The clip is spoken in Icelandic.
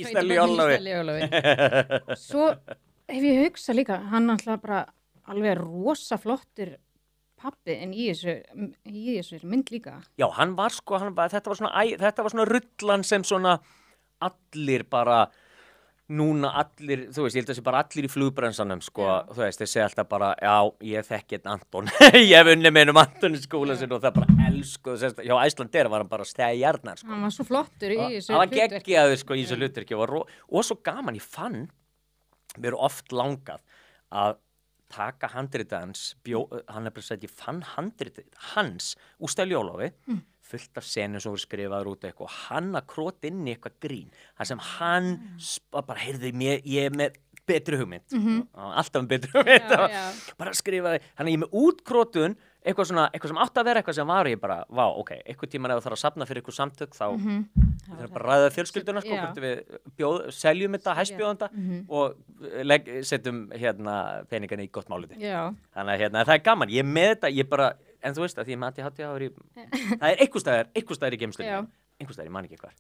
Ísdal í Ólofi. Ísdal í Ólofi. Svo hef ég hugsað líka, hann alltaf bara alveg rosa flottur pappi en í þessu mynd líka. Já, hann var sko, þetta var svona rullan sem svona allir bara, núna allir, þú veist, ég held að þessi bara allir í flugbrensanum, sko, þú veist, þeir segja alltaf bara, já, ég þekki einn Anton, ég hef unnið með Anton í skóla sinn og það bara elskuðu, hjá Icelandair var hann bara stjarnar, sko. Hann var svo flottur í þessu hann var geggjaður, sko, í þessu hlutverki og svo gaman, ég fann, mér er oft langað að taka handritið hans, hann bara sagt, ég fann handritið hans úr Ísdal í Ólofi, fullt af senur sem voru skrifaður út eitthvað og hann að króta inn í eitthvað grín þar sem hann bara heyrði ég er með betri hugmynd alltaf með betri hugmynd bara skrifaði, hann er ég með útkrótun eitthvað sem átti að vera eitthvað sem var ég bara, vá, ok, eitthvað tíman ef það þarf að safna fyrir eitthvað samtök þá það er bara að ræða fjölskylduna sko, hvort við seljum þetta hæstbjóðanda og setjum peningana í gott máliti þannig að það er gaman, ég með þetta, ég bara en þú veist að því ég með ADHD það er einhvers staðar í geimslunni einhvers staðar, ég man ekki hvar